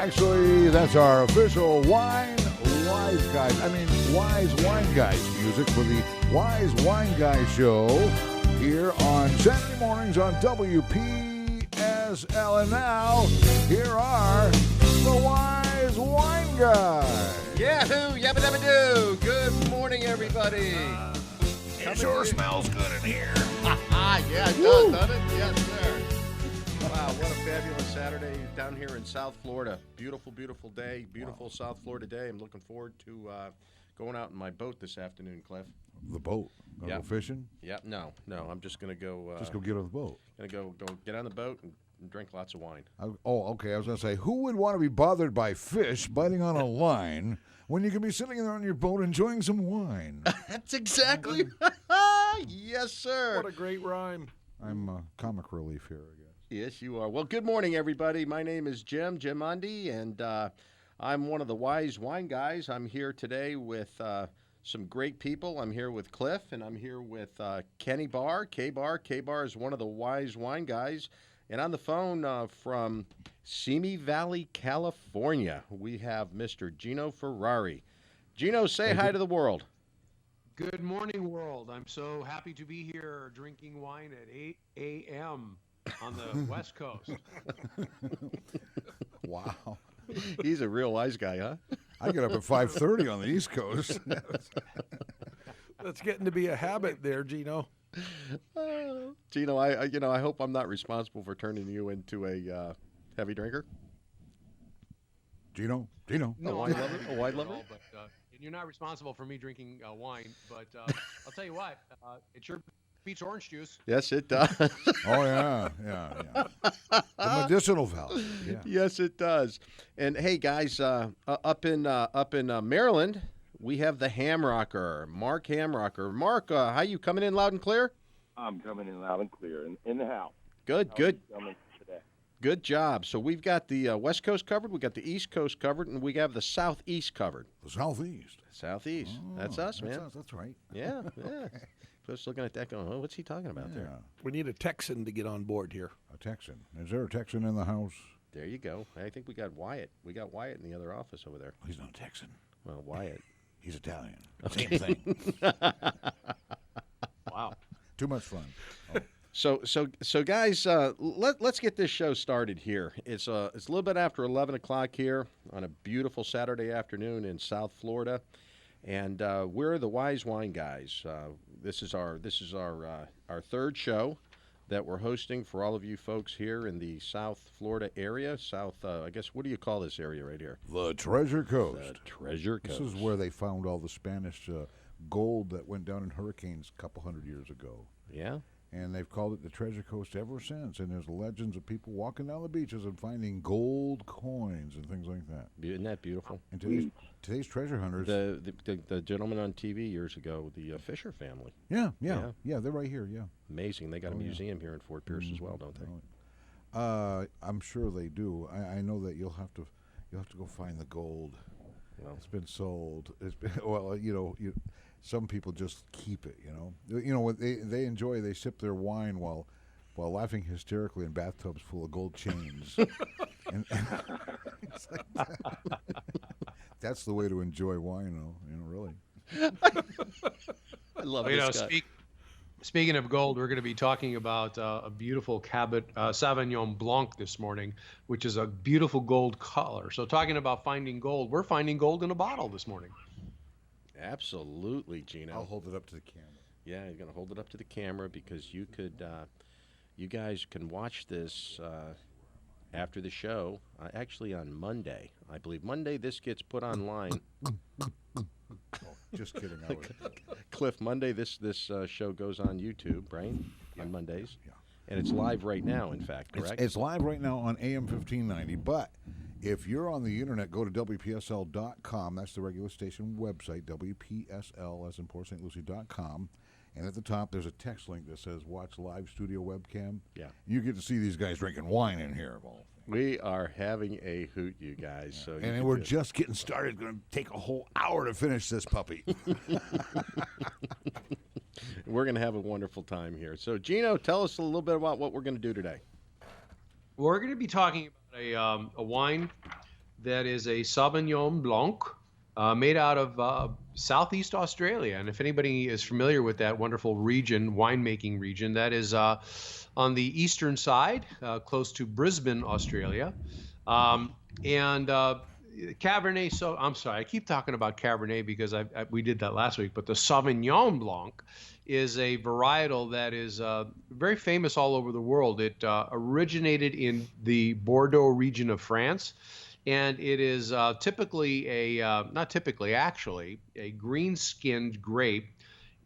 Actually, that's our official Wise Wine Guys music for the Wise Wine Guys show here on Saturday mornings on WPSL. And now, here are the Wise Wine Guys. Yahoo! Yabba dabba doo! Good morning, everybody. It sure smells good in here. Yeah, it does, doesn't it? Yes, sir. Wow, what a fabulous Saturday down here in South Florida. Beautiful, beautiful day. Beautiful South Florida day. I'm looking forward to going out in my boat this afternoon, Cliff. The boat? Gonna go fishing? Yeah, no. I'm just going to go... just go get on the boat. Going to go get on the boat and drink lots of wine. Okay. I was going to say, who would want to be bothered by fish biting on a line when you can be sitting there on your boat enjoying some wine? That's exactly... Yes, sir. What a great rhyme. I'm comic relief here, I guess. Yes, you are. Well, good morning, everybody. My name is Jim Mundy, and I'm one of the Wise Wine Guys. I'm here today with some great people. I'm here with Cliff, and I'm here with Kenny Barr, K-Bar. K-Bar is one of the Wise Wine Guys. And on the phone from Simi Valley, California, we have Mr. Gino Ferrari. Gino, say hi to the world. Good morning, world. I'm so happy to be here drinking wine at 8 a.m. on the West Coast. Wow. He's a real wise guy, huh? I get up at 5:30 on the East Coast. That's getting to be a habit there, Gino. Gino, I hope I'm not responsible for turning you into a heavy drinker. Gino? No, A wine lover? But you're not responsible for me drinking wine. But I'll tell you what, it sure beats orange juice. Yes, it does. Oh, yeah. The medicinal value. Yeah. Yes, it does. And hey, guys, up in Maryland, we have the Hamrocker, Mark Hamrocker. Mark, how you coming in loud and clear? I'm coming in loud and clear in the house. Good. Today. Good job. So we've got the West Coast covered, we got the East Coast covered, and we have the Southeast covered. The Southeast. Southeast. Oh, that's us, man. That's right. Yeah. Just looking at that going, oh, what's he talking about there? We need a Texan to get on board here. A Texan. Is there a Texan in the house? There you go. I think we got Wyatt. We got Wyatt in the other office over there. He's not a Texan. Well, Wyatt. He's Italian. Same thing. Wow. Too much fun. Oh. So guys, let's get this show started here. It's a little bit after 11 o'clock here on a beautiful Saturday afternoon in South Florida, and we're the Wise Wine Guys. This is our third show that we're hosting for all of you folks here in the South Florida area. I guess, what do you call this area right here? The Treasure Coast. The Treasure Coast. This is where they found all the Spanish gold that went down in hurricanes a couple hundred years ago. Yeah. And they've called it the Treasure Coast ever since. And there's legends of people walking down the beaches and finding gold coins and things like that. Isn't that beautiful? And today's treasure hunters. The gentleman on TV years ago, the Fisher family. Yeah, they're right here. Yeah, amazing. They got a museum here in Fort Pierce as well, don't they? I'm sure they do. I know that you'll have to go find the gold. Well, it's been sold. It's been some people just keep it. What they enjoy. They sip their wine while laughing hysterically in bathtubs full of gold chains. and it's like that's the way to enjoy wine, though. Really. I love this guy. Speaking of gold, we're going to be talking about a beautiful Cabot Sauvignon Blanc this morning, which is a beautiful gold color. So talking about finding gold, we're finding gold in a bottle this morning. Absolutely, Gino. I'll hold it up to the camera. Yeah, you're going to hold it up to the camera because you guys can watch this after the show, actually on Monday. I believe Monday this gets put online. Just kidding. Cliff, Monday this show goes on YouTube, right? Yeah. On Mondays. Yeah. And it's live right now, in fact, correct? It's live right now on AM 1590, but if you're on the internet, go to WPSL.com. That's the regular station website, WPSL, as in Port St. Lucie.com. And at the top, there's a text link that says watch live studio webcam. Yeah. You get to see these guys drinking wine in here. We are having a hoot, you guys. Yeah. So and we're just getting started. It's going to take a whole hour to finish this puppy. We're going to have a wonderful time here. So, Gino, tell us a little bit about what we're going to do today. We're going to be talking about a wine that is a Sauvignon Blanc made out of Southeast Australia. And if anybody is familiar with that wonderful region, winemaking region, that is on the eastern side, close to Brisbane, Australia. And Cabernet, so I'm sorry, I keep talking about Cabernet because we did that last week, but the Sauvignon Blanc is a varietal that is very famous all over the world. It originated in the Bordeaux region of France, and it is typically not typically, actually, a green-skinned grape,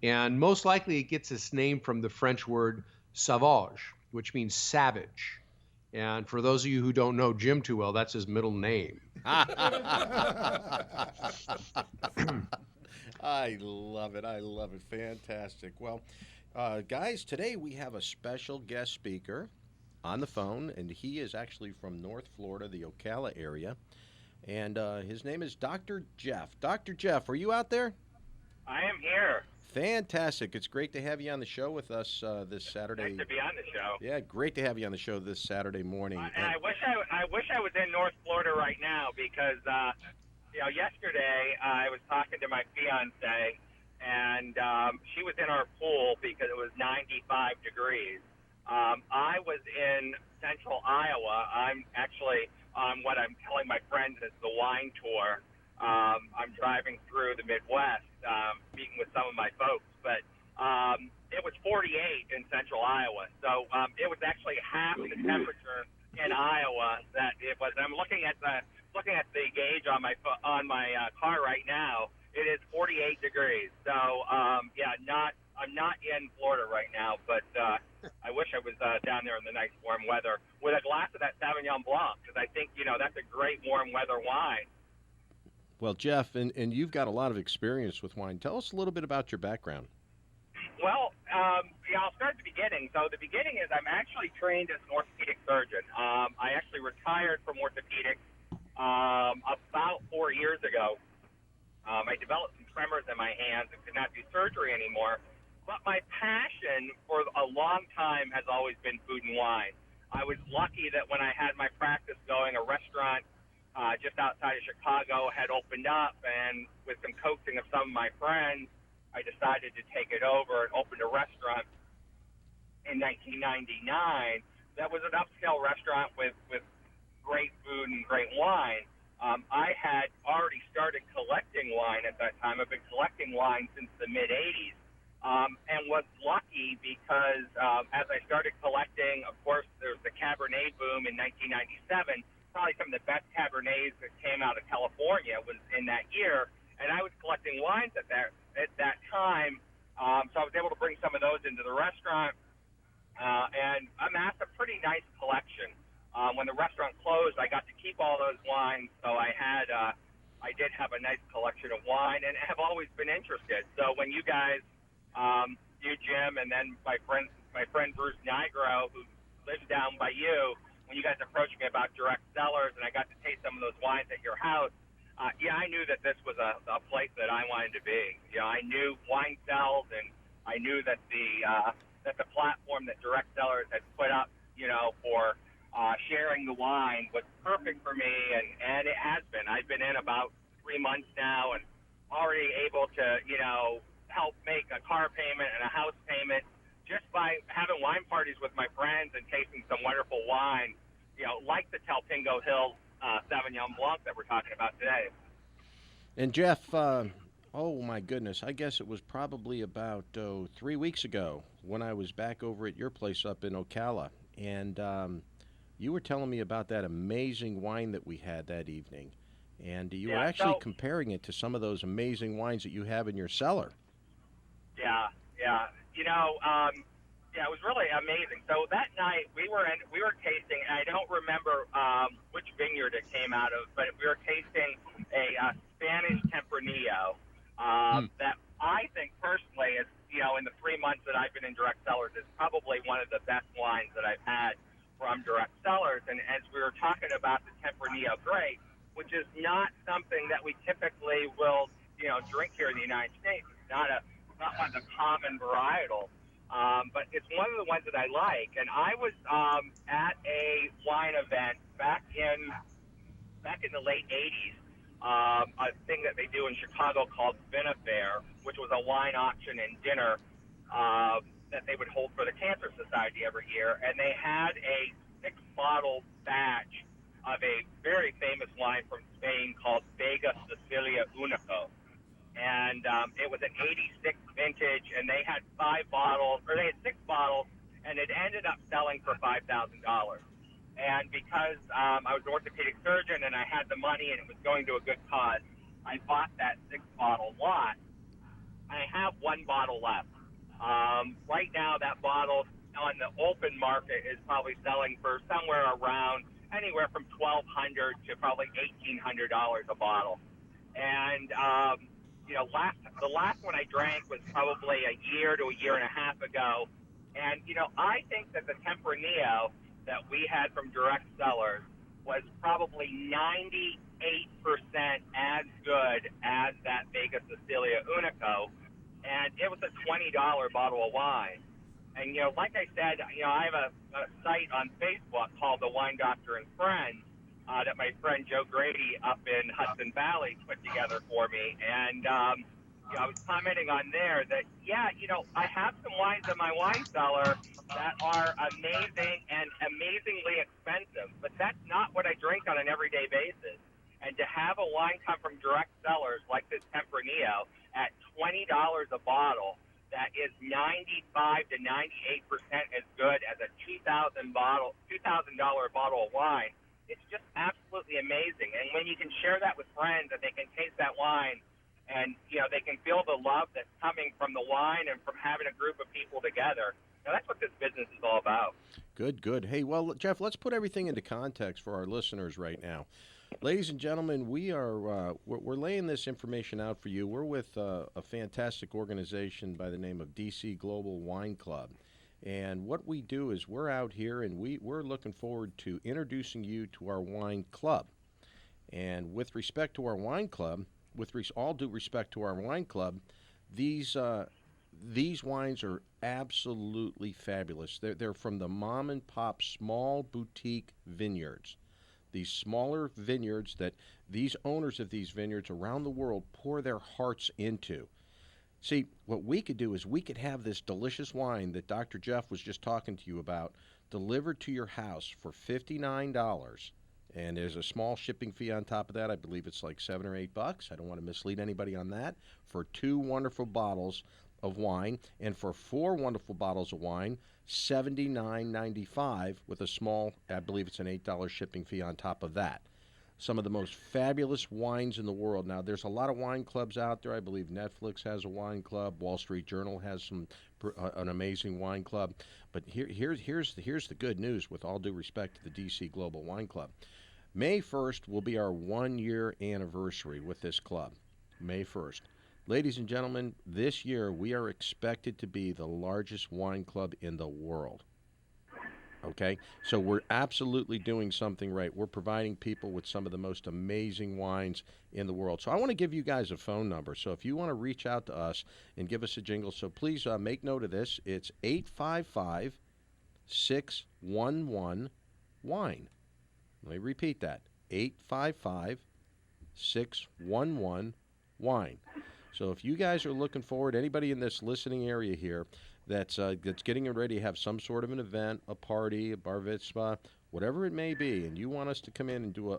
and most likely it gets its name from the French word sauvage, which means savage. And for those of you who don't know Jim too well, that's his middle name. I love it. I love it. Fantastic. Well, guys, today we have a special guest speaker on the phone, and he is actually from North Florida, the Ocala area. And his name is Dr. Jeff. Dr. Jeff, are you out there? I am here. Fantastic. It's great to have you on the show with us this Saturday. Nice to be on the show. Yeah, great to have you on the show this Saturday morning. And I wish I was in North Florida right now because yesterday I was talking to my fiance and she was in our pool because it was 95 degrees. I was in central Iowa. I'm actually on what I'm telling my friends is the wine tour. I'm driving through the Midwest, meeting with some of my folks, but it was 48 in central Iowa, so it was actually half the temperature in Iowa that it was. I'm looking at the gauge on my car right now. It is 48 degrees. So I'm not in Florida right now, but I wish I was down there in the nice warm weather with a glass of that Sauvignon Blanc because I think that's a great warm weather wine. Well, Jeff, and you've got a lot of experience with wine. Tell us a little bit about your background. Well, I'll start at the beginning. So the beginning is I'm actually trained as an orthopedic surgeon. I actually retired from orthopedics about 4 years ago. I developed some tremors in my hands and could not do surgery anymore. But my passion for a long time has always been food and wine. I was lucky that when I had my practice going, a restaurant just outside of Chicago had opened up, and with some coaching of some of my friends, I decided to take it over and opened a restaurant in 1999 that was an upscale restaurant with great food and great wine. I had already started collecting wine at that time. I've been collecting wine since the mid-'80s, and was lucky because as I started collecting, of course, there's the Cabernet boom in 1997. Probably some of the best Cabernets that came out of California was in that year, and I was collecting wines at that time, so I was able to bring some of those into the restaurant, and amassed a pretty nice collection. When the restaurant closed, I got to keep all those wines, so I did have a nice collection of wine, and have always been interested. So when you guys, you Jim, and then my friend Bruce Nigro, who lives down by you. When you guys approached me about direct sellers and I got to taste some of those wines at your house, I knew that this was a place that I wanted to be. I knew wine cells, and I knew that the platform that direct sellers had put up, for sharing the wine was perfect for me, and it has been. I've been in about 3 months now and already able to, help make a car payment and a house payment just by having wine parties with my friends and tasting some wonderful wine, like the Telpingo Hills Sauvignon Blanc that we're talking about today. And Jeff, oh my goodness, I guess it was probably about 3 weeks ago when I was back over at your place up in Ocala, and you were telling me about that amazing wine that we had that evening, and you were actually comparing it to some of those amazing wines that you have in your cellar. Yeah. It was really amazing. So that night we were tasting, and I don't remember which vineyard it came out of, but we were tasting a Spanish Tempranillo that I think personally is, in the 3 months that I've been in direct sellers, is probably one of the best wines that I've had from direct sellers. And as we were talking about the Tempranillo grape, which is not something that we typically will, drink here in the United States. It's not one of the common varietals. But it's one of the ones that I like. And I was at a wine event back in back in the late 80s, a thing that they do in Chicago called Vinifair, which was a wine auction and dinner that they would hold for the Cancer Society every year. And they had a 6-bottle batch of a very famous wine from Spain called Vega Sicilia Unico. And it was an 86 vintage, and they had 6 bottles, and it ended up selling for $5,000. And because I was an orthopedic surgeon and I had the money and it was going to a good cause, I bought that 6-bottle lot. I have 1 bottle left. Right now, that bottle on the open market is probably selling for somewhere around anywhere from $1,200 to probably $1,800 a bottle. And the last one I drank was probably a year to a year and a half ago. And I think that the Tempranillo that we had from direct sellers was probably 98% as good as that Vega Sicilia Unico, and it was a $20 bottle of wine. And like I said, I have a site on Facebook called The Wine Doctor and Friends that my friend Joe Grady up in Hudson Valley put together for me, and I was commenting on there that I have some wines in my wine cellar that are amazing and amazingly expensive, but that's not what I drink on an everyday basis. And to have a wine come from direct sellers like this Tempranillo at $20 a bottle, that is 95 to 98% as good as a $2,000 bottle of wine. It's just absolutely amazing. And when you can share that with friends and they can taste that wine, and they can feel the love that's coming from the wine and from having a group of people together. That's what this business is all about. Good. Hey, well, Jeff, let's put everything into context for our listeners right now. Ladies and gentlemen, we're laying this information out for you. We're with a fantastic organization by the name of DC Global Wine Club. And what we do is we're out here and we're looking forward to introducing you to our wine club. And with respect to our wine club, all due respect to our wine club, these wines are absolutely fabulous. They're from the mom and pop small boutique vineyards. These smaller vineyards that these owners of these vineyards around the world pour their hearts into. See, what we could do is we could have this delicious wine that Dr. Jeff was just talking to you about delivered to your house for $59. And there's a small shipping fee on top of that. I believe it's like $7 or $8. I don't want to mislead anybody on that. For 2 wonderful bottles of wine, and for 4 wonderful bottles of wine, $79.95 with a small, I believe it's an $8 shipping fee on top of that. Some of the most fabulous wines in the world. Now, there's a lot of wine clubs out there. I believe Netflix has a wine club. Wall Street Journal has an amazing wine club. But here's the good news, with all due respect to the DC Global Wine Club. May 1st will be our 1-year anniversary with this club. May 1st. Ladies and gentlemen, this year we are expected to be the largest wine club in the world. Okay? So we're absolutely doing something right. We're providing people with some of the most amazing wines in the world. So I want to give you guys a phone number. So if you want to reach out to us and give us a jingle, so please make note of this. It's 855-611-WINE. Let me repeat that, 855-611-WINE. So if you guys are looking forward, anybody in this listening area here that's getting ready to have some sort of an event, a party, a bar mitzvah, whatever it may be, and you want us to come in and do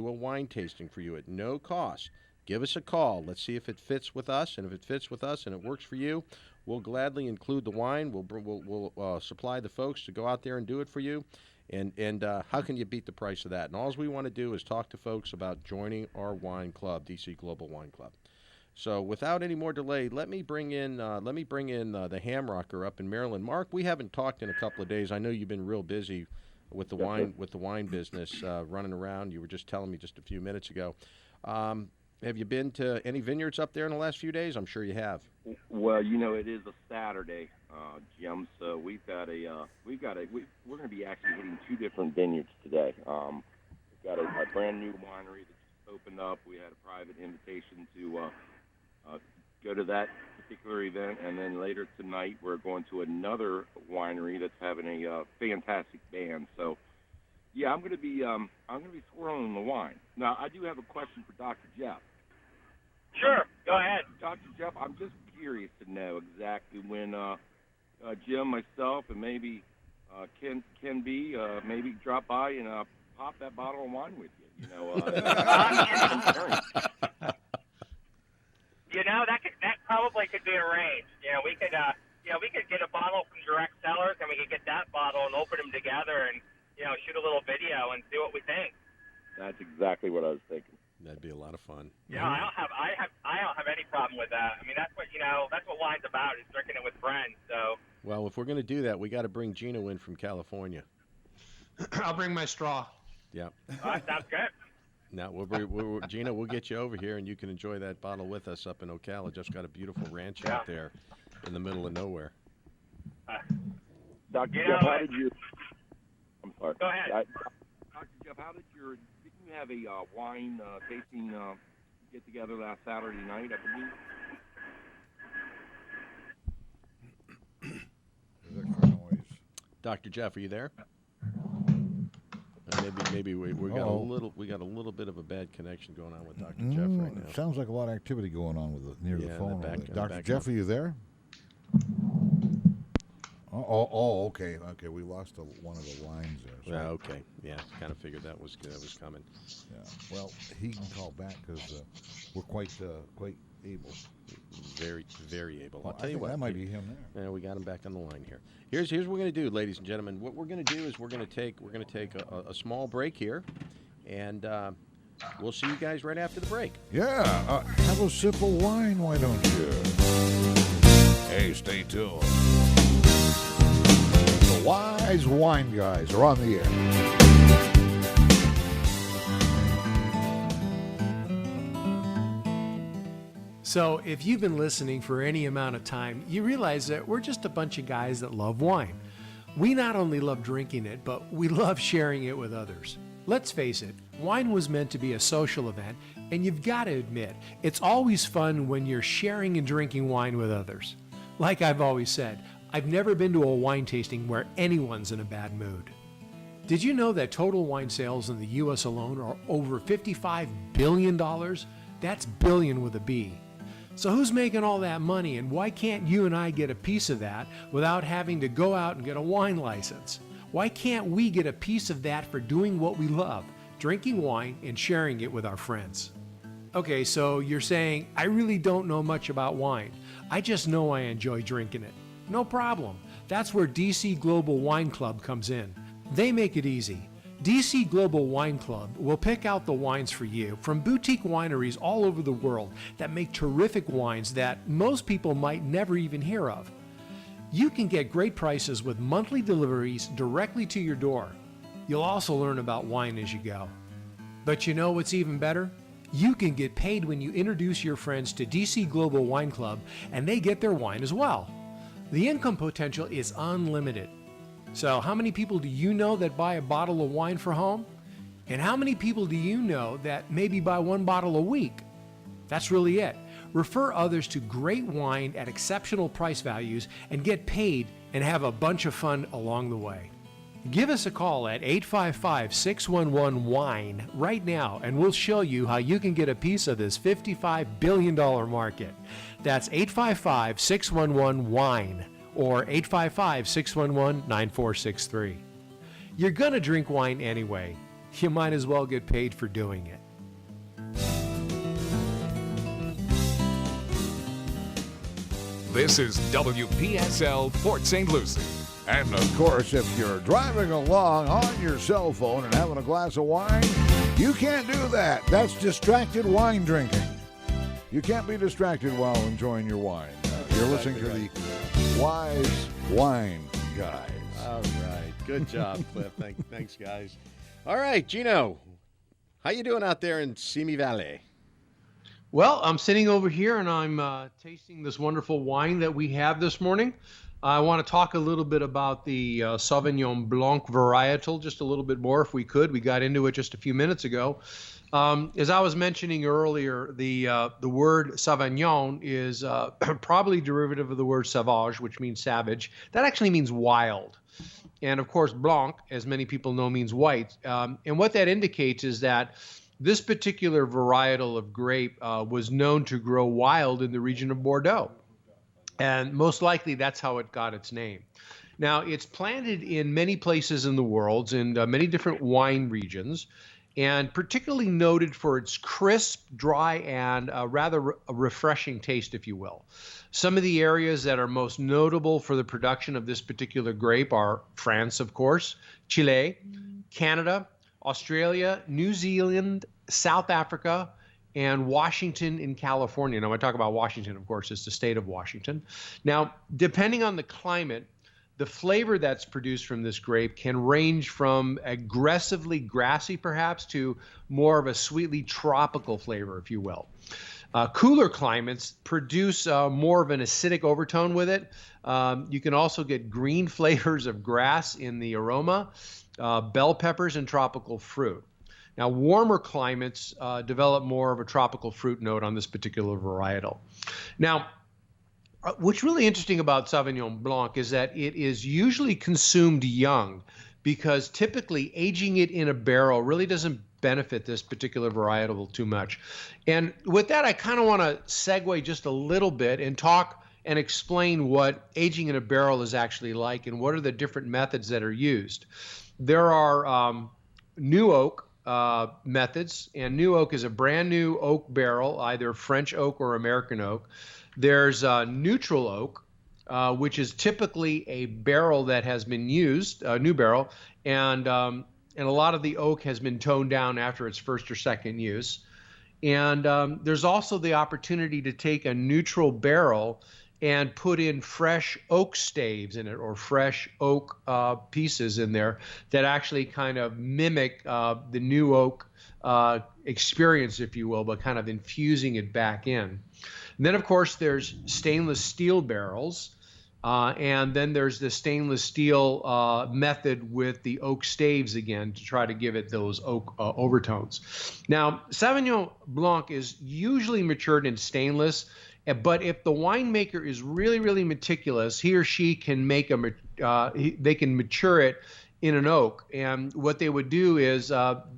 a wine tasting for you at no cost, give us a call. Let's see if it fits with us, and if it fits with us and it works for you, we'll gladly include the wine. We'll supply the folks to go out there and do it for you. And how can you beat the price of that? And all we want to do is talk to folks about joining our wine club, DC Global Wine Club. So without any more delay, let me bring in the Hamrocker up in Maryland. Mark, we haven't talked in a couple of days. I know you've been real busy with the wine business, running around. You were just telling me just a few minutes ago. Have you been to any vineyards up there in the last few days? I'm sure you have. Well, it is a Saturday, Jim. So we're going to be actually hitting 2 different vineyards today. We've got a brand new winery that just opened up. We had a private invitation to go to that particular event, and then later tonight we're going to another winery that's having a fantastic band. So, yeah, I'm gonna be swirling the wine. Now, I do have a question for Dr. Jeff. Sure, go ahead. Dr. Jeff, I'm just curious to know exactly when Jim, myself, and maybe Ken B maybe drop by and pop that bottle of wine with you. You know, that probably could be arranged. We could get a bottle from direct sellers, and we could get that bottle and open them together, and shoot a little video and see what we think. That's exactly what I was thinking. That'd be a lot of fun. Yeah, I don't have any problem with that. I mean, that's what wine's about, is drinking it with friends. So. Well, if we're going to do that, we got to bring Gino in from California. I'll bring my straw. Yeah. That sounds good. Now, Gino, we'll get you over here, and you can enjoy that bottle with us up in Ocala. Just got a beautiful ranch out there in the middle of nowhere. Dr. Jeff, how did you... I'm sorry. Go ahead. Dr. Jeff, didn't you have a wine tasting get-together last Saturday night, I believe? Dr. Jeff, are you there? Maybe we got a little bit of a bad connection going on with Dr. Jeff right now. Sounds like a lot of activity going on near the phone. Dr. Jeff, are you there? Okay. We lost one of the lines there. So. Yeah, okay. Yeah, kind of figured that was coming. Yeah. Well, he can call back because we're quite able. Very, very able. Well, I'll tell you what. That might be him there. Yeah, we got him back on the line here. Here's what we're going to do, ladies and gentlemen. What we're going to do is we're going to take a small break here, and we'll see you guys right after the break. Yeah. Have a sip of wine, why don't you? Hey, stay tuned. The Wise Wine Guys are on the air. So if you've been listening for any amount of time, you realize that we're just a bunch of guys that love wine. We not only love drinking it, but we love sharing it with others. Let's face it, wine was meant to be a social event, and you've got to admit, it's always fun when you're sharing and drinking wine with others. Like I've always said, I've never been to a wine tasting where anyone's in a bad mood. Did you know that total wine sales in the U.S. alone are over $55 billion? That's billion with a B. So who's making all that money, and why can't you and I get a piece of that without having to go out and get a wine license? Why can't we get a piece of that for doing what we love, drinking wine and sharing it with our friends? Okay, so you're saying, I really don't know much about wine. I just know I enjoy drinking it. No problem. That's where DC Global Wine Club comes in. They make it easy. DC Global Wine Club will pick out the wines for you from boutique wineries all over the world that make terrific wines that most people might never even hear of. You can get great prices with monthly deliveries directly to your door. You'll also learn about wine as you go. But you know what's even better? You can get paid when you introduce your friends to DC Global Wine Club and they get their wine as well. The income potential is unlimited. So how many people do you know that buy a bottle of wine for home? And how many people do you know that maybe buy one bottle a week? That's really it. Refer others to great wine at exceptional price values and get paid and have a bunch of fun along the way. Give us a call at 855-611-WINE right now and we'll show you how you can get a piece of this $55 billion market. That's 855-611-WINE. or 855-611-9463. You're going to drink wine anyway. You might as well get paid for doing it. This is WPSL Port St. Lucie. And of course, if you're driving along on your cell phone and having a glass of wine, you can't do that. That's distracted wine drinking. You can't be distracted while enjoying your wine. You're listening to the Wise Wine Guys. All right. Good job, Cliff. Thanks, guys. All right, Gino. How you doing out there in Simi Valley? Well, I'm sitting over here and I'm tasting this wonderful wine that we have this morning. I want to talk a little bit about the Sauvignon Blanc varietal, just a little bit more if we could. We got into it just a few minutes ago. As I was mentioning earlier, the word Sauvignon is probably derivative of the word sauvage, which means savage. That actually means wild. And of course, Blanc, as many people know, means white. And what that indicates is that this particular varietal of grape was known to grow wild in the region of Bordeaux. And most likely that's how it got its name. Now, it's planted in many places in the world, in many different wine regions, and particularly noted for its crisp, dry, and rather refreshing taste, if you will. Some of the areas that are most notable for the production of this particular grape are France, of course, Chile, Canada, Australia, New Zealand, South Africa, and Washington in California. Now, when I talk about Washington, of course, it's the state of Washington. Now, depending on the climate, the flavor that's produced from this grape can range from aggressively grassy, perhaps, to more of a sweetly tropical flavor, if you will. Cooler climates produce more of an acidic overtone with it. You can also get green flavors of grass in the aroma, bell peppers, and tropical fruit. Now, warmer climates develop more of a tropical fruit note on this particular varietal. Now, what's really interesting about Sauvignon Blanc is that it is usually consumed young, because typically aging it in a barrel really doesn't benefit this particular varietal too much. And with that, I kind of want to segue just a little bit and talk and explain what aging in a barrel is actually like and what are the different methods that are used. There are new oak methods, and new oak is a brand new oak barrel, either French oak or American oak. There's neutral oak, which is typically a barrel that has been used, a new barrel, and a lot of the oak has been toned down after its first or second use. And there's also the opportunity to take a neutral barrel and put in fresh oak staves in it, or fresh oak pieces in there that actually kind of mimic the new oak experience, if you will, but kind of infusing it back in. And then, of course, there's stainless steel barrels, and then there's the stainless steel method with the oak staves again to try to give it those oak overtones. Now, Sauvignon Blanc is usually matured in stainless, but if the winemaker is really, really meticulous, he or she can make they can mature it in an oak. And what they would do is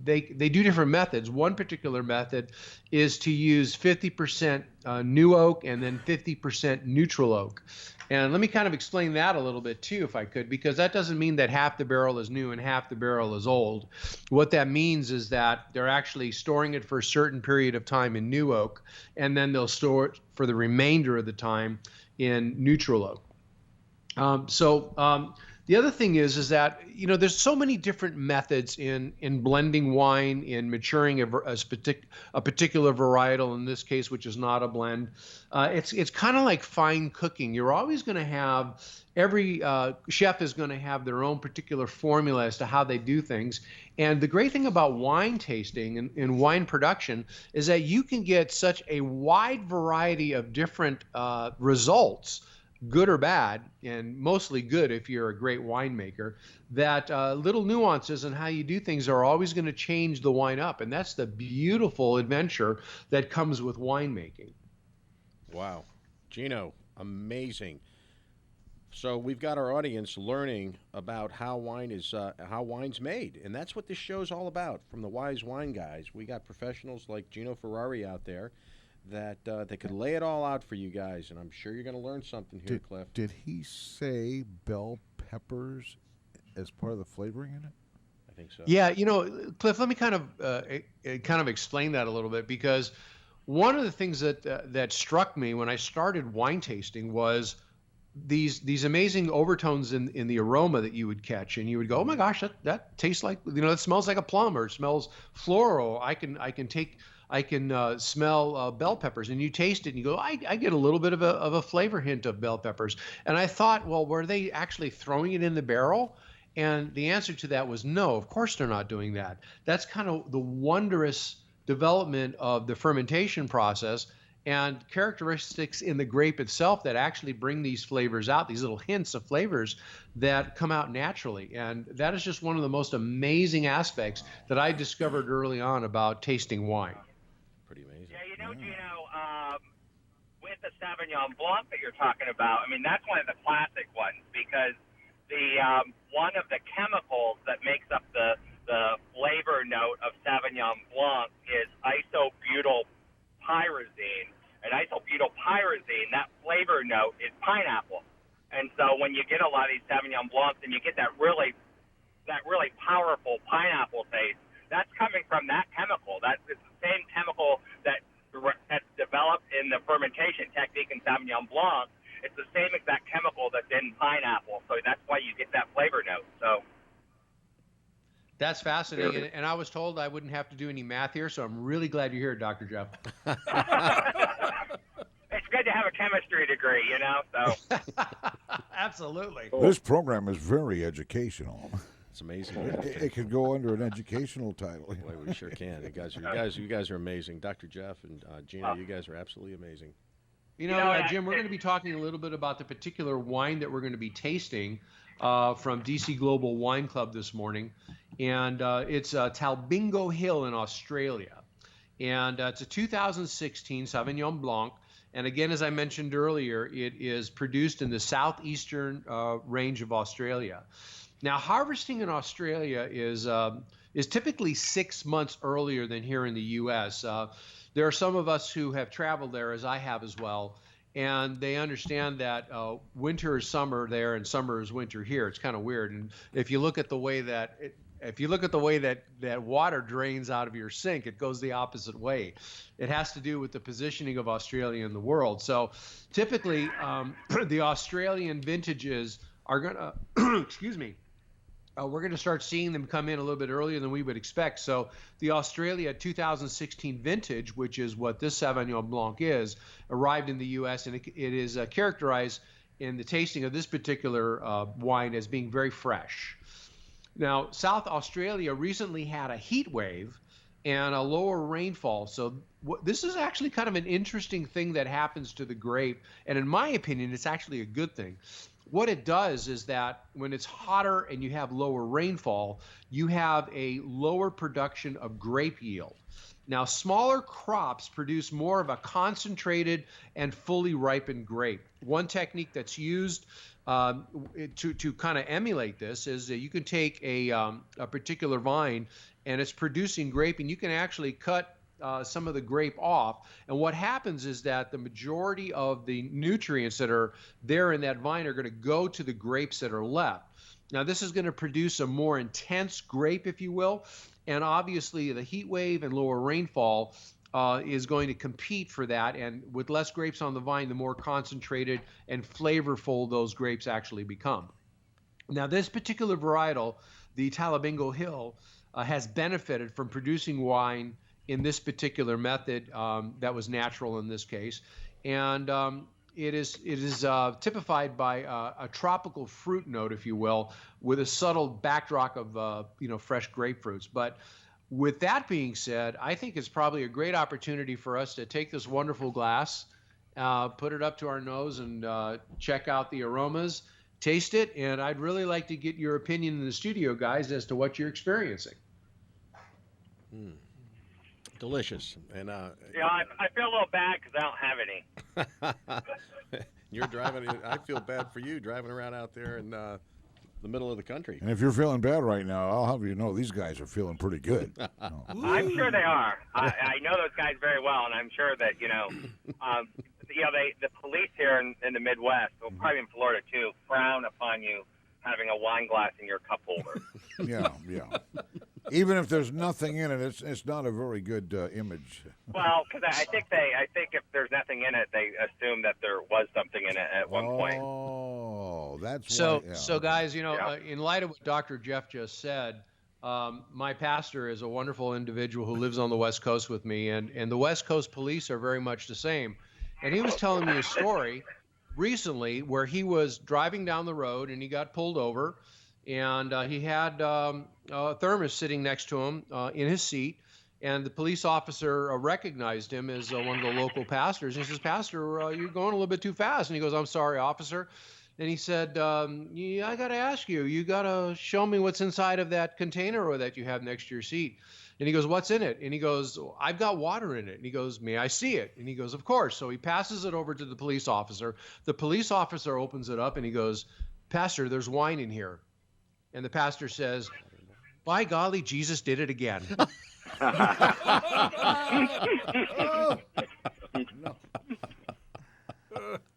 they do different methods. One particular method is to use 50% new oak and then 50% neutral oak. And let me kind of explain that a little bit too, if I could, because that doesn't mean that half the barrel is new and half the barrel is old. What that means is that they're actually storing it for a certain period of time in new oak, and then they'll store it for the remainder of the time in neutral oak. The other thing is that, you know, there's so many different methods in blending wine, in maturing a particular varietal, in this case, which is not a blend. It's kind of like fine cooking. You're always going to have, every chef is going to have their own particular formula as to how they do things. And the great thing about wine tasting and wine production is that you can get such a wide variety of different results, good or bad, and mostly good if you're a great winemaker, that little nuances in how you do things are always going to change the wine up. And that's the beautiful adventure that comes with winemaking. Wow. Gino, amazing. So we've got our audience learning about how wine's made, and that's what this show's all about. From the Wise Wine Guys, we got professionals like Gino Ferrari out there that they could lay it all out for you guys, and I'm sure you're going to learn something here, Cliff. Did he say bell peppers as part of the flavoring in it? I think so. Yeah, you know, Cliff, let me kind of explain that a little bit, because one of the things that struck me when I started wine tasting was these amazing overtones in the aroma that you would catch, and you would go, oh my gosh, that tastes like, you know, it smells like a plum, or it smells floral. I can smell bell peppers, and you taste it and you go, I get a little bit of a flavor hint of bell peppers. And I thought, well, were they actually throwing it in the barrel? And the answer to that was no, of course they're not doing that. That's kind of the wondrous development of the fermentation process. and characteristics in the grape itself that actually bring these flavors out, these little hints of flavors that come out naturally. And that is just one of the most amazing aspects that I discovered early on about tasting wine. Pretty amazing. Yeah, Gino, with the Sauvignon Blanc that you're talking about, I mean, that's one of the classic ones because the one of the chemicals that makes up the flavor note of Sauvignon Blanc is isobutylpyrazine. And isobutylpyrazine, that flavor note is pineapple. And so when you get a lot of these Sauvignon Blancs and you get that really powerful pineapple taste, that's coming from that chemical. It's the same chemical that's developed in the fermentation technique in Sauvignon Blanc. It's the same exact chemical that's in pineapple, so that's why you get that flavor note. So that's fascinating, and I was told I wouldn't have to do any math here, so I'm really glad you're here, Dr. Jeff. It's good to have a chemistry degree, So Absolutely. This program is very educational. It's amazing. It could go under an educational title. Boy, we sure can. You guys are amazing. Dr. Jeff and Gina, you guys are absolutely amazing. Jim, we're going to be talking a little bit about the particular wine that we're going to be tasting from DC Global Wine Club this morning. And it's Talbingo Hill in Australia. And it's a 2016 Sauvignon Blanc. And again, as I mentioned earlier, it is produced in the southeastern range of Australia. Now, harvesting in Australia is typically 6 months earlier than here in the U.S. There are some of us who have traveled there, as I have as well, and they understand that winter is summer there and summer is winter here. It's kind of weird. And if you look at the way that that water drains out of your sink, it goes the opposite way. It has to do with the positioning of Australia in the world. So typically, the Australian vintages are going to, excuse me, we're going to start seeing them come in a little bit earlier than we would expect. So the Australia 2016 vintage, which is what this Sauvignon Blanc is, arrived in the U.S. and it is characterized in the tasting of this particular wine as being very fresh. Now, South Australia recently had a heat wave and a lower rainfall. So this is actually kind of an interesting thing that happens to the grape. And in my opinion, it's actually a good thing. What it does is that when it's hotter and you have lower rainfall, you have a lower production of grape yield. Now, smaller crops produce more of a concentrated and fully ripened grape. One technique that's used to kind of emulate this is that you can take a particular vine and it's producing grape, and you can actually cut some of the grape off. And what happens is that the majority of the nutrients that are there in that vine are going to go to the grapes that are left. Now, this is going to produce a more intense grape, if you will. And obviously, the heat wave and lower rainfall is going to compete for that. And with less grapes on the vine, the more concentrated and flavorful those grapes actually become. Now, this particular varietal, the Talbingo Hill, has benefited from producing wine in this particular method that was natural in this case. And it is typified by a tropical fruit note, if you will, with a subtle backdrop of fresh grapefruits. But with that being said, I think it's probably a great opportunity for us to take this wonderful glass, put it up to our nose, and check out the aromas, taste it. And I'd really like to get your opinion in the studio, guys, as to what you're experiencing. Delicious. And I feel a little bad because I don't have any. You're driving. I feel bad for you driving around out there in the middle of the country. And if you're feeling bad right now, I'll have you know these guys are feeling pretty good. I'm sure they are. I know those guys very well, and I'm sure that the police here in the Midwest, well, probably in Florida too, frown upon you having a wine glass in your cup holder. Yeah. Even if there's nothing in it, it's not a very good image. Well, because I think if there's nothing in it, they assume that there was something in it at one point. Oh, that's so. why, yeah. So, guys, in light of what Dr. Jeff just said, my pastor is a wonderful individual who lives on the West Coast with me, and the West Coast police are very much the same. And he was telling me a story recently where he was driving down the road and he got pulled over. And he had a thermos sitting next to him in his seat, And the police officer recognized him as one of the local pastors. And he says, "Pastor, you're going a little bit too fast." And he goes, "I'm sorry, officer." And he said, "Yeah, I got to ask you, you got to show me what's inside of that container that you have next to your seat." And he goes, "What's in it?" And he goes, "I've got water in it." And he goes, "May I see it?" And he goes, "Of course." So he passes it over to the police officer. The police officer opens it up and he goes, "Pastor, there's wine in here." And the pastor says, "By golly, Jesus did it again."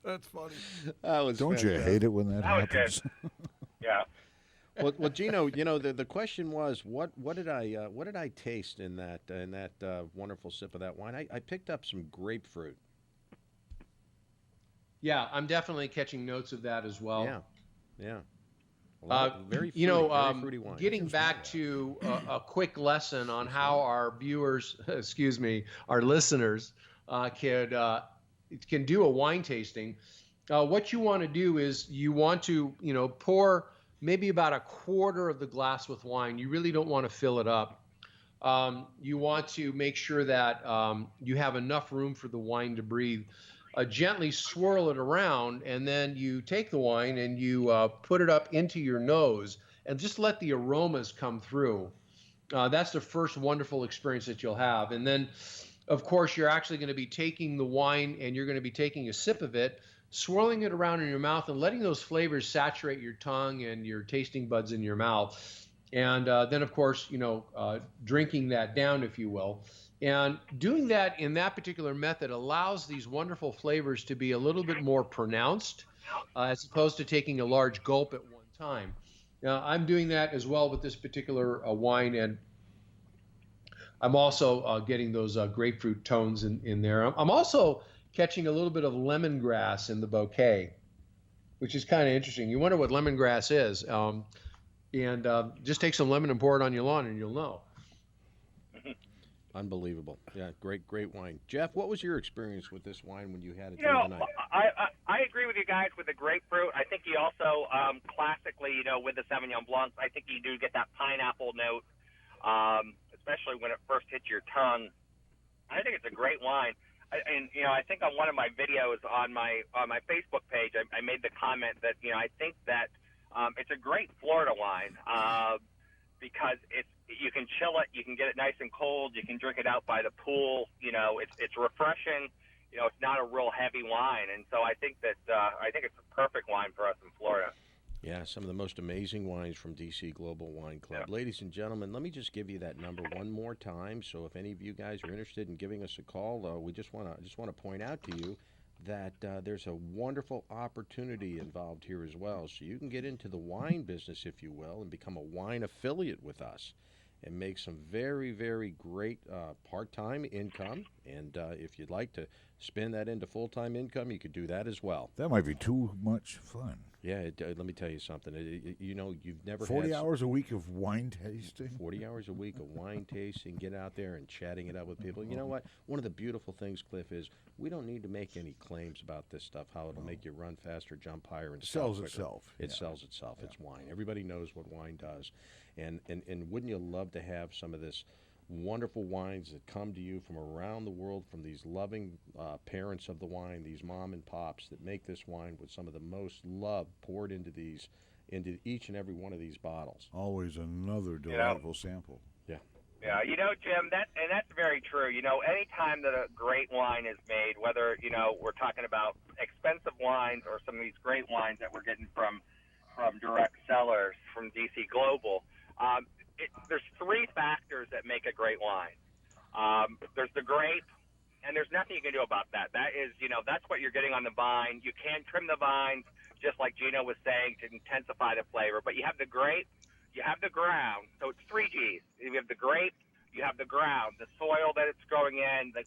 That's funny. That was Don't you fantastic. hate it when that That was happens? Yeah. Well, Gino, the question was, what did I taste in that wonderful sip of that wine? I picked up some grapefruit. Yeah, I'm definitely catching notes of that as well. Yeah. Very fruity, very fruity wine. Getting back to a quick lesson on how our viewers, excuse me, our listeners can do a wine tasting. What you want to do is you want to, pour maybe about a quarter of the glass with wine. You really don't want to fill it up. You want to make sure that you have enough room for the wine to breathe. Gently swirl it around, and then you take the wine and you put it up into your nose and just let the aromas come through. That's the first wonderful experience that you'll have. And then, of course, you're actually going to be taking the wine and you're going to be taking a sip of it, swirling it around in your mouth and letting those flavors saturate your tongue and your tasting buds in your mouth. And then, of course, drinking that down, if you will. And doing that in that particular method allows these wonderful flavors to be a little bit more pronounced as opposed to taking a large gulp at one time. Now, I'm doing that as well with this particular wine, and I'm also getting those grapefruit tones in there. I'm also catching a little bit of lemongrass in the bouquet, which is kind of interesting. You wonder what lemongrass is. And just take some lemon and pour it on your lawn and you'll know. Unbelievable. Yeah, great wine. Jeff, what was your experience with this wine when you had it You the know, other night? I agree with you guys with the grapefruit. I think you also, classically, with the Sauvignon Blancs, I think you do get that pineapple note, especially when it first hits your tongue. I think it's a great wine. I think on one of my videos on my Facebook page, I made the comment that, I think that it's a great Florida wine because you can chill it, you can get it nice and cold, you can drink it out by the pool. It's refreshing. It's not a real heavy wine, and so I think that I think it's a perfect wine for us in Florida. Yeah, some of the most amazing wines from DC Global Wine Club. Yeah. Ladies and gentlemen, let me just give you that number one more time. So if any of you guys are interested in giving us a call, we just want to point out to you that there's a wonderful opportunity involved here as well. So you can get into the wine business, if you will, and become a wine affiliate with us and make some very, very great part-time income. And if you'd like to spin that into full-time income, you could do that as well. That might be too much fun. Yeah, let me tell you something. You've never 40 hours a week of wine tasting? 40 hours a week of wine tasting, get out there and chatting it up with people. You know what? One of the beautiful things, Cliff, is we don't need to make any claims about this stuff, how it'll make you run faster, jump higher, and sells itself. It sells itself. Yeah. It's wine. Everybody knows what wine does. And wouldn't you love to have some of this wonderful wines that come to you from around the world from these loving parents of the wine, these mom and pops that make this wine with some of the most love poured into each and every one of these bottles. Always another delightful sample. Yeah. Yeah, Jim, that's very true. Anytime that a great wine is made, whether, we're talking about expensive wines or some of these great wines that we're getting from direct sellers from DC Global, there's three factors that make a great wine. There's the grape, and there's nothing you can do about that. That is, that's what you're getting on the vine. You can trim the vines, just like Gino was saying, to intensify the flavor. But you have the grape, you have the ground. So it's 3 Gs. You have the grape, you have the ground, the soil that it's growing in, the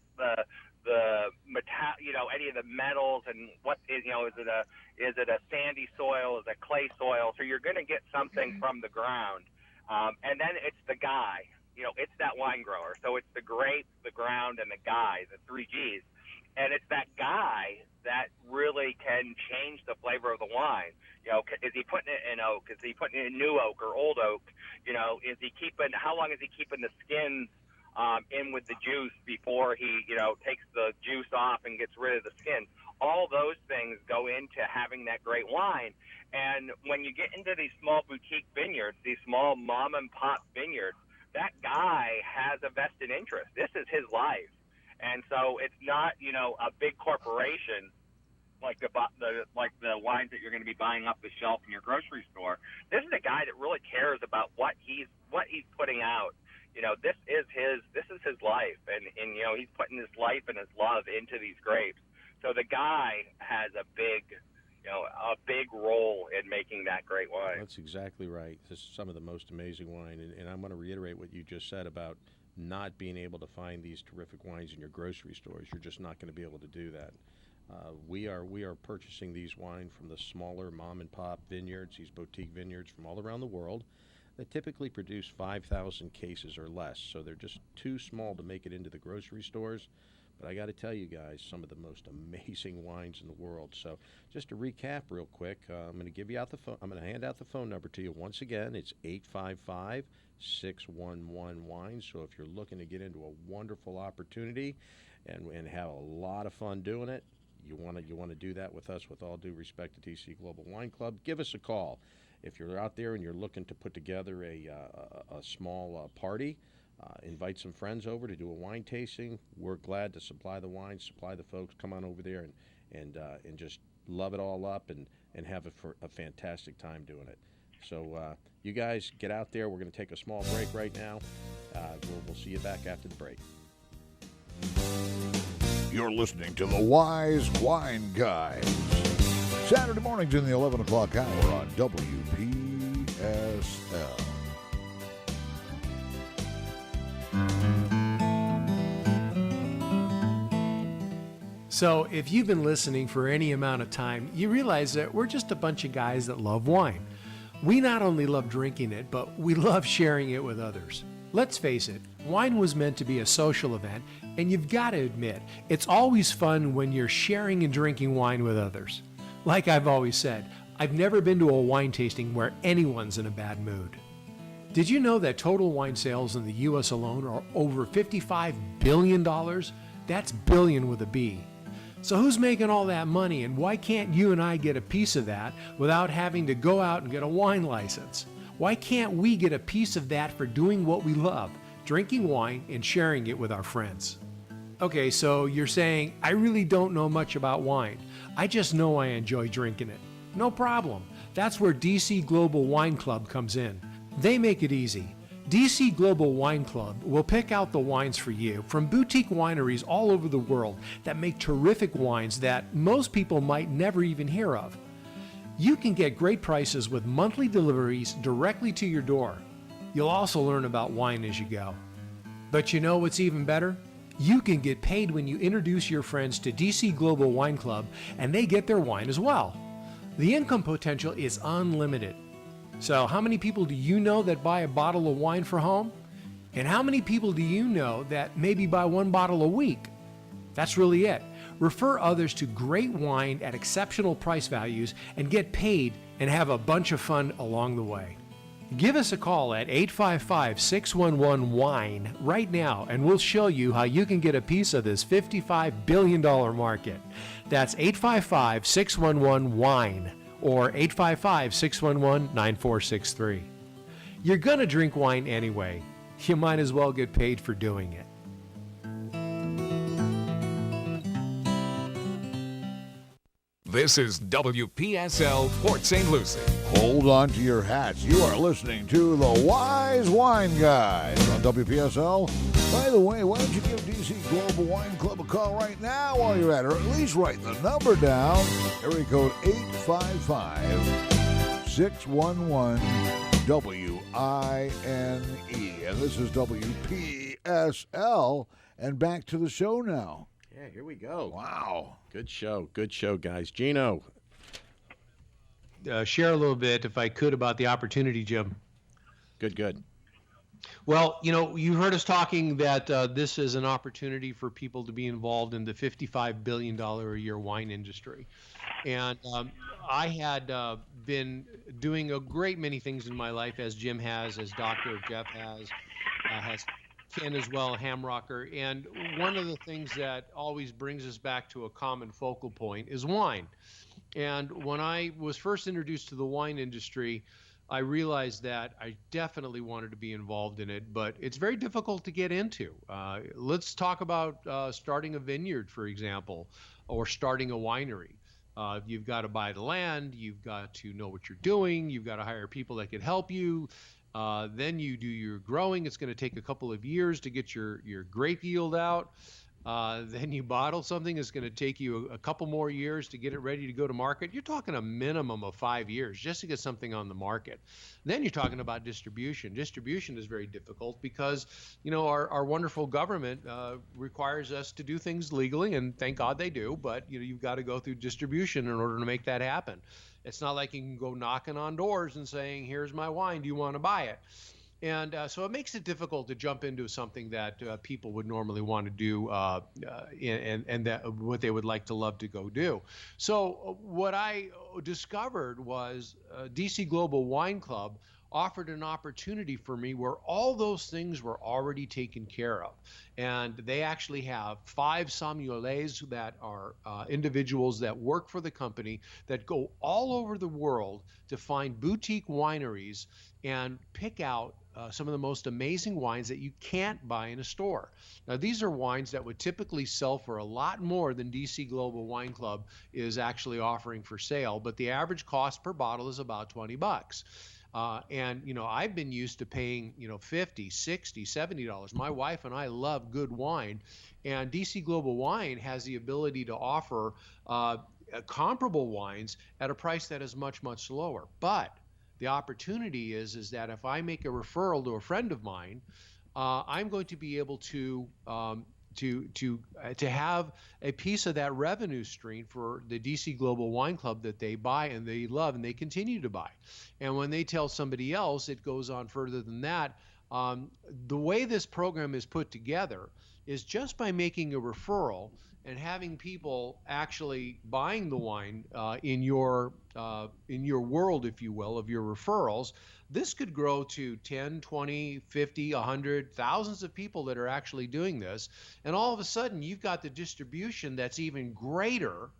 metal, any of the metals, and what is it a sandy soil, is it a clay soil? So you're going to get something from the ground. And then it's the guy, it's that wine grower. So it's the grape, the ground, and the guy, the 3 Gs. And it's that guy that really can change the flavor of the wine. Is he putting it in oak? Is he putting it in new oak or old oak? How long is he keeping the skins in with the juice before he, takes the juice off and gets rid of the skin. All those things go into having that great wine. And when you get into these small boutique vineyards, these small mom and pop vineyards, that guy has a vested interest. This is his life. And so it's not, a big corporation like the wines that you're going to be buying off the shelf in your grocery store. This is a guy that really cares about what he's putting out. This is his life, and he's putting his life and his love into these grapes. So the guy has a big role in making that great wine. That's exactly right. This is some of the most amazing wine, and I'm going to reiterate what you just said about not being able to find these terrific wines in your grocery stores. You're just not going to be able to do that. We are purchasing these wines from the smaller mom and pop vineyards, these boutique vineyards from all around the world that typically produce 5,000 cases or less. So they're just too small to make it into the grocery stores. But I got to tell you guys, some of the most amazing wines in the world. So just to recap real quick, I'm going to give you out the phone. I'm going to hand out the phone number to you once again. It's 855-611-WINE. So if you're looking to get into a wonderful opportunity and have a lot of fun doing it, you want to do that with us. With all due respect to DC Global Wine Club, give us a call. If you're out there and you're looking to put together a small party, invite some friends over to do a wine tasting. We're glad to supply the wine, supply the folks. Come on over there and just love it all up and have a fantastic time doing it. So you guys get out there. We're going to take a small break right now. We'll see you back after the break. You're listening to the Wise Wine Guys. Saturday mornings in the 11 o'clock hour on WPSL. So, if you've been listening for any amount of time, you realize that we're just a bunch of guys that love wine. We not only love drinking it, but we love sharing it with others. Let's face it, wine was meant to be a social event, and you've got to admit, it's always fun when you're sharing and drinking wine with others. Like I've always said, I've never been to a wine tasting where anyone's in a bad mood. Did you know that total wine sales in the U.S. alone are over $55 billion? That's billion with a B. So who's making all that money, and why can't you and I get a piece of that without having to go out and get a wine license? Why can't we get a piece of that for doing what we love, drinking wine and sharing it with our friends? Okay, so you're saying, I really don't know much about wine. I just know I enjoy drinking it. No problem. That's where DC Global Wine Club comes in. They make it easy. DC Global Wine Club will pick out the wines for you from boutique wineries all over the world that make terrific wines that most people might never even hear of. You can get great prices with monthly deliveries directly to your door. You'll also learn about wine as you go. But you know what's even better? You can get paid when you introduce your friends to DC Global Wine Club and they get their wine as well. The income potential is unlimited. So how many people do you know that buy a bottle of wine for home? And how many people do you know that maybe buy one bottle a week? That's really it. Refer others to great wine at exceptional price values and get paid and have a bunch of fun along the way. Give us a call at 855-611-WINE right now and we'll show you how you can get a piece of this $55 billion market. That's 855-611-WINE or 855-611-9463. You're going to drink wine anyway. You might as well get paid for doing it. This is WPSL Port St. Lucie. Hold on to your hats. You are listening to the Wise Wine Guys on WPSL. By the way, why don't you give DC Global Wine Club a call right now while you're at it, or at least write the number down. Area code 855-611-WINE. And this is WPSL. And back to the show now. Yeah, here we go. Wow. Good show, guys. Gino. Share a little bit, if I could, about the opportunity, Jim. Good. Well, you heard us talking that this is an opportunity for people to be involved in the $55 billion a year wine industry. And I had been doing a great many things in my life, as Jim has, as Dr. Jeff has Ken as well, Hamrocker. And one of the things that always brings us back to a common focal point is wine. And when I was first introduced to the wine industry, I realized that I definitely wanted to be involved in it, but it's very difficult to get into. Let's talk about starting a vineyard, for example, or starting a winery. You've got to buy the land, you've got to know what you're doing, you've got to hire people that can help you. Then you do your growing. It's going to take a couple of years to get your grape yield out. Then you bottle something. It's going to take you a couple more years to get it ready to go to market. You're talking a minimum of 5 years just to get something on the market. Then you're talking about distribution. Distribution is very difficult because, our wonderful government requires us to do things legally, and thank God they do. But you've got to go through distribution in order to make that happen. It's not like you can go knocking on doors and saying, "Here's my wine. Do you want to buy it?" And so it makes it difficult to jump into something that people would normally want to do and that what they would love to go do. So what I discovered was DC Global Wine Club offered an opportunity for me where all those things were already taken care of. And they actually have 5 sommeliers that are individuals that work for the company that go all over the world to find boutique wineries and pick out some of the most amazing wines that you can't buy in a store. Now, these are wines that would typically sell for a lot more than DC Global Wine Club is actually offering for sale, but the average cost per bottle is about $20. And I've been used to paying $50, $60, $70. My wife and I love good wine, and DC Global Wine has the ability to offer comparable wines at a price that is much, much lower. But the opportunity is that if I make a referral to a friend of mine, I'm going to be able to have a piece of that revenue stream for the DC Global Wine Club that they buy and they love and they continue to buy. And when they tell somebody else, it goes on further than that. The way this program is put together is just by making a referral and having people actually buying the wine in your world, if you will, of your referrals. This could grow to 10, 20, 50, 100, thousands of people that are actually doing this. And all of a sudden, you've got the distribution that's even greater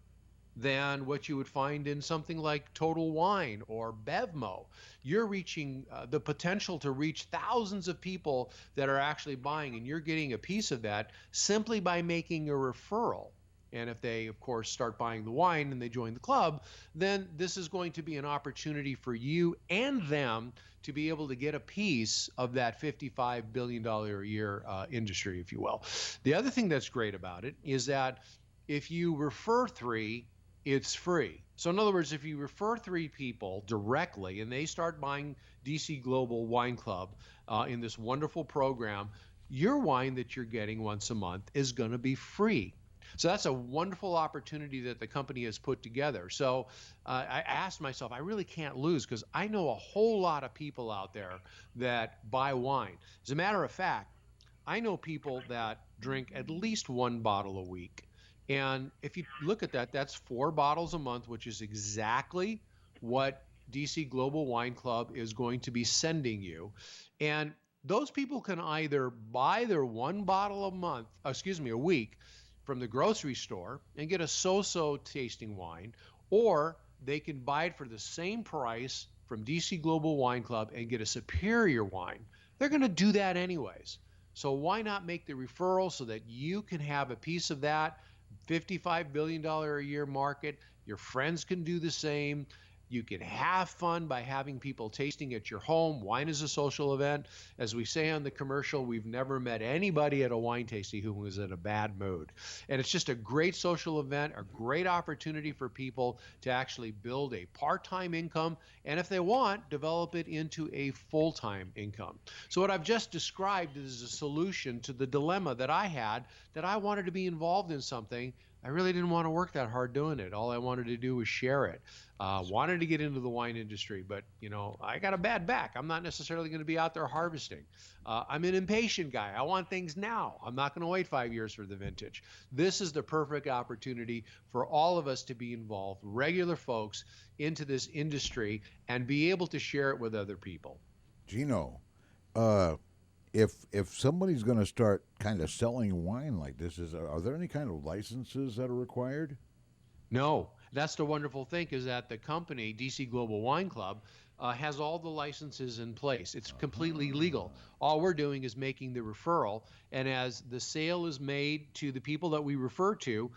than what you would find in something like Total Wine or Bevmo. You're reaching the potential to reach thousands of people that are actually buying, and you're getting a piece of that simply by making a referral. And if they, of course, start buying the wine and they join the club, then this is going to be an opportunity for you and them to be able to get a piece of that $55 billion a year industry, if you will. The other thing that's great about it is that if you refer 3, it's free. So in other words, if you refer 3 people directly and they start buying DC Global Wine Club in this wonderful program, your wine that you're getting once a month is going to be free. So that's a wonderful opportunity that the company has put together. So I asked myself, I really can't lose because I know a whole lot of people out there that buy wine. As a matter of fact, I know people that drink at least 1 bottle a week. And if you look at that, that's 4 bottles a month, which is exactly what DC Global Wine Club is going to be sending you. And those people can either buy their 1 bottle a week from the grocery store and get a so-so tasting wine, or they can buy it for the same price from DC Global Wine Club and get a superior wine. They're going to do that anyways. So why not make the referral so that you can have a piece of that $55 billion a year market? Your friends can do the same. You can have fun by having people tasting at your home. Wine is a social event. As we say on the commercial, we've never met anybody at a wine tasting who was in a bad mood. And it's just a great social event, a great opportunity for people to actually build a part-time income, and if they want, develop it into a full-time income. So what I've just described is a solution to the dilemma that I had, that I wanted to be involved in something. I really didn't want to work that hard doing it. All I wanted to do was share it. Wanted to get into the wine industry, but I got a bad back. I'm not necessarily going to be out there harvesting. I'm an impatient guy. I want things now. I'm not going to wait 5 years for the vintage. This is the perfect opportunity for all of us to be involved, regular folks, into this industry and be able to share it with other people. Gino, if somebody's going to start kind of selling wine like this, are there any kind of licenses that are required? No, that's the wonderful thing is that the company, DC Global Wine Club, has all the licenses in place. It's completely legal. All we're doing is making the referral. And as the sale is made to the people that we refer to,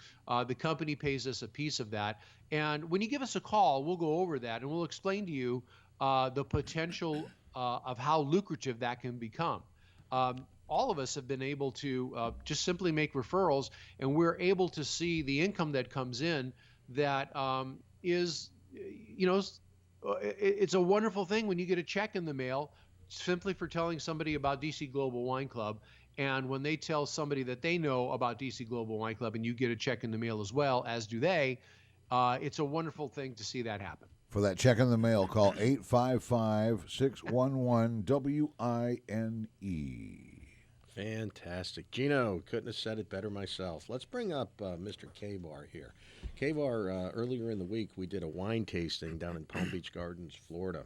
the company pays us a piece of that. And when you give us a call, we'll go over that and we'll explain to you the potential of how lucrative that can become. All of us have been able to just simply make referrals, and we're able to see the income that comes in that is, it's a wonderful thing when you get a check in the mail simply for telling somebody about DC Global Wine Club. And when they tell somebody that they know about DC Global Wine Club and you get a check in the mail as well, as do they, it's a wonderful thing to see that happen. For that check in the mail, call 855-611-WINE. Fantastic. Gino, couldn't have said it better myself. Let's bring up Mr. K-Bar here. K-Bar, earlier in the week, we did a wine tasting down in Palm Beach Gardens, Florida,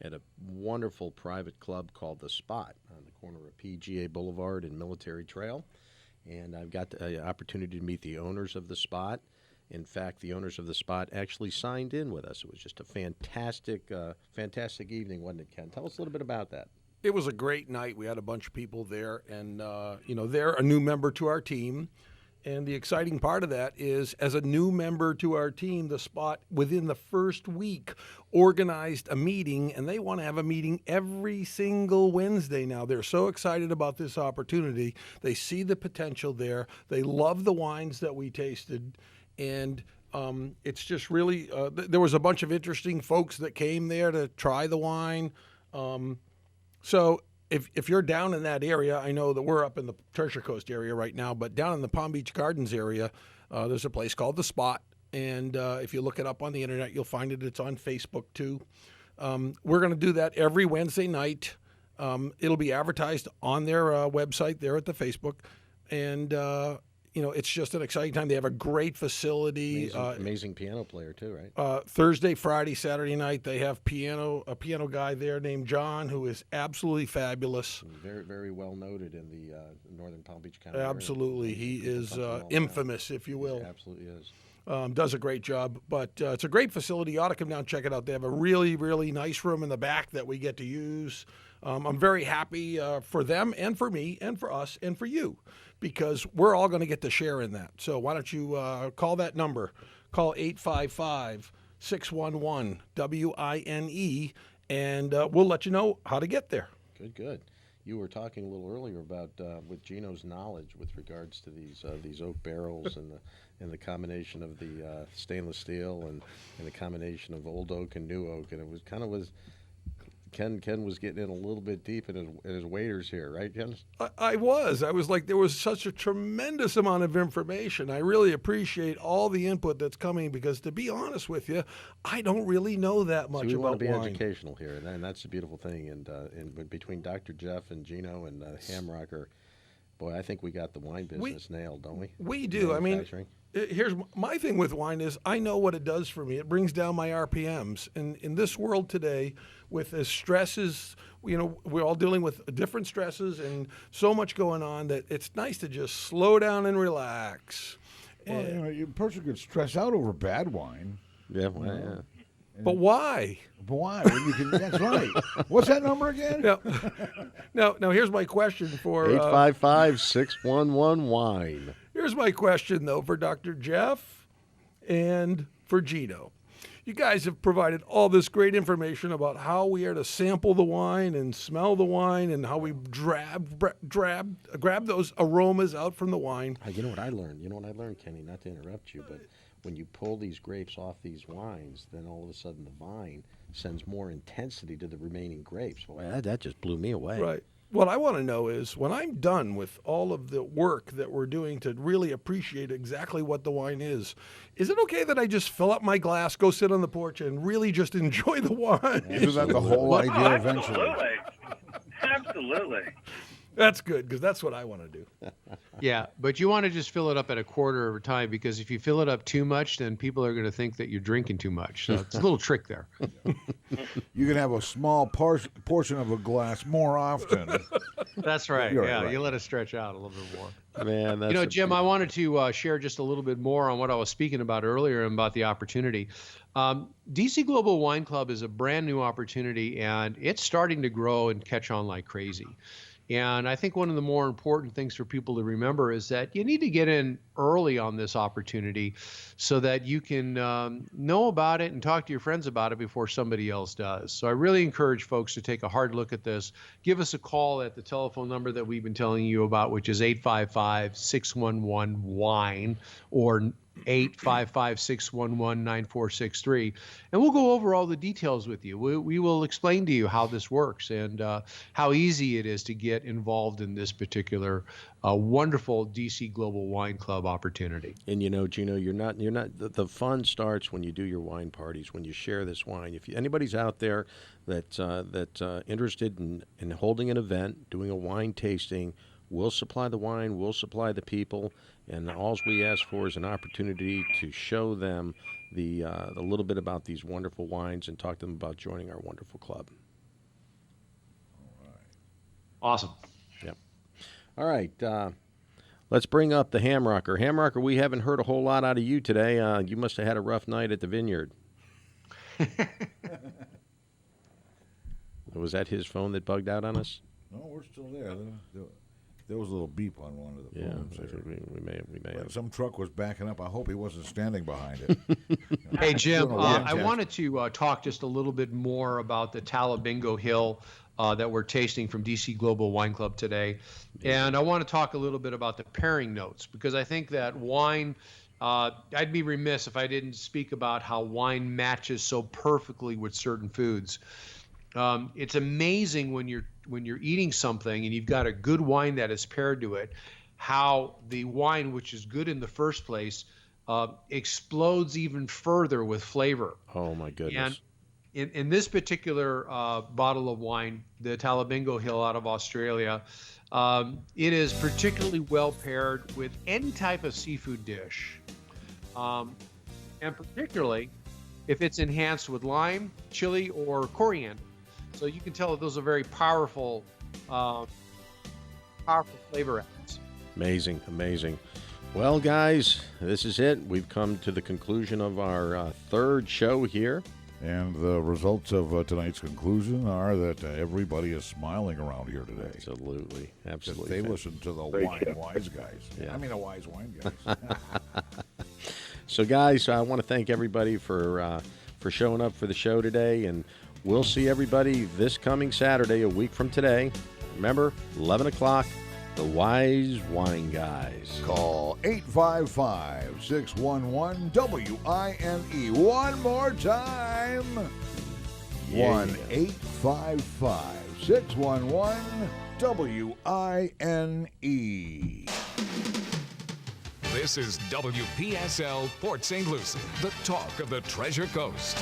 at a wonderful private club called The Spot on the corner of PGA Boulevard and Military Trail. And I've got the opportunity to meet the owners of The Spot. In fact, the owners of The Spot actually signed in with us. It was just a fantastic evening, wasn't it, Ken? Tell us a little bit about that. It was a great night. We had a bunch of people there, and, they're a new member to our team. And the exciting part of that is, as a new member to our team, The Spot, within the first week, organized a meeting, and they want to have a meeting every single Wednesday now. They're so excited about this opportunity. They see the potential there. They love the wines that we tasted. And it's just really, there was a bunch of interesting folks that came there to try the wine. So if you're down in that area, I know that we're up in the Treasure Coast area right now, but down in the Palm Beach Gardens area, there's a place called The Spot. And if you look it up on the internet, you'll find it. It's on Facebook too. We're going to do that every Wednesday night. It'll be advertised on their website there at the Facebook. And, it's just an exciting time. They have a great facility. Amazing piano player too, right? Thursday, Friday, Saturday night, they have a piano guy there named John, who is absolutely fabulous. Very, very well noted in the northern Palm Beach County Absolutely. area. He is infamous, if you will. He absolutely is. Does a great job. But it's a great facility. You ought to come down and check it out. They have a really, really nice room in the back that we get to use. I'm very happy for them and for me and for us and for you, because we're all going to get to share in that. So why don't you call that number. Call 855-611-WINE, and we'll let you know how to get there. Good. You were talking a little earlier about with Gino's knowledge with regards to these oak barrels and the combination of the stainless steel and the combination of old oak and new oak, and it was Ken was getting in a little bit deep in his waders here, right, Ken? I was like, there was such a tremendous amount of information. I really appreciate all the input that's coming, because to be honest with you, I don't really know that much about wine. We want to be educational here, and that's the beautiful thing. And between Dr. Jeff and Gino and Hamrocker, boy, I think we got the wine business nailed, don't we? We do. I mean, here's my thing with wine is I know what it does for me. It brings down my RPMs. And in this world today, with as stresses, we're all dealing with different stresses and so much going on, that it's nice to just slow down and relax. Well, a person could stress out over bad wine. Yeah, yeah. But why? That's right. What's that number again? Now, here's my question for 855-611-WINE. Here's my question, though, for Dr. Jeff and for Gino. You guys have provided all this great information about how we are to sample the wine and smell the wine and how we grab those aromas out from the wine. You know what I learned? Kenny, not to interrupt you, but when you pull these grapes off these wines, then all of a sudden the vine sends more intensity to the remaining grapes. Well, that just blew me away. Right. What I want to know is, when I'm done with all of the work that we're doing to really appreciate exactly what the wine is it okay that I just fill up my glass, go sit on the porch, and really just enjoy the wine? Isn't that the whole idea eventually? Absolutely. That's good, because that's what I want to do. Yeah, but you want to just fill it up at a quarter of a time, because if you fill it up too much, then people are going to think that you're drinking too much. So it's a little trick there. You can have a small portion of a glass more often. That's right. You're Yeah, right. you let it stretch out a little bit more. Man, that's Jim, I wanted to share just a little bit more on what I was speaking about earlier and about the opportunity. DC Global Wine Club is a brand new opportunity, and it's starting to grow and catch on like crazy. And I think one of the more important things for people to remember is that you need to get in early on this opportunity so that you can know about it and talk to your friends about it before somebody else does. So I really encourage folks to take a hard look at this. Give us a call at the telephone number that we've been telling you about, which is 855-611-WINE or 855-611-9463, and we'll go over all the details with you. We will explain to you how this works and how easy it is to get involved in this particular wonderful DC Global Wine Club opportunity. And Gino, you're not. The fun starts when you do your wine parties, when you share this wine. If anybody's out there that's interested in holding an event, doing a wine tasting, we'll supply the wine, we'll supply the people, and all we ask for is an opportunity to show them a little bit about these wonderful wines and talk to them about joining our wonderful club. Awesome. Yep. All right. Let's bring up the Hamrocker. Hamrocker, we haven't heard a whole lot out of you today. You must have had a rough night at the vineyard. Was that his phone that bugged out on us? No, we're still there. There was a little beep on one of the phones I there. think we may have. Some truck was backing up. I hope he wasn't standing behind it. Hey, Jim, Doing a wine I test. wanted to talk just a little bit more about the Talabingo Hill that we're tasting from DC Global Wine Club today. And I want to talk a little bit about the pairing notes, because I think that wine, I'd be remiss if I didn't speak about how wine matches so perfectly with certain foods. It's amazing when you're eating something and you've got a good wine that is paired to it, how the wine, which is good in the first place, explodes even further with flavor. Oh, my goodness. And in this particular bottle of wine, the Talabingo Hill out of Australia, it is particularly well paired with any type of seafood dish. And particularly if it's enhanced with lime, chili, or coriander. So you can tell that those are very powerful flavor adds. Amazing, amazing. Well, guys, this is it. We've come to the conclusion of our third show here. And the results of tonight's conclusion are that everybody is smiling around here today. Absolutely, Because absolutely. they listen to the wise guys. Yeah. I mean, the wise wine guys. So, guys, I want to thank everybody for showing up for the show today, and we'll see everybody this coming Saturday, a week from today. Remember, 11 o'clock, the Wise Wine Guys. Call 855-611-WINE. One more time. Yeah. 1-855-611-WINE. This is WPSL Port St. Lucie, the talk of the Treasure Coast.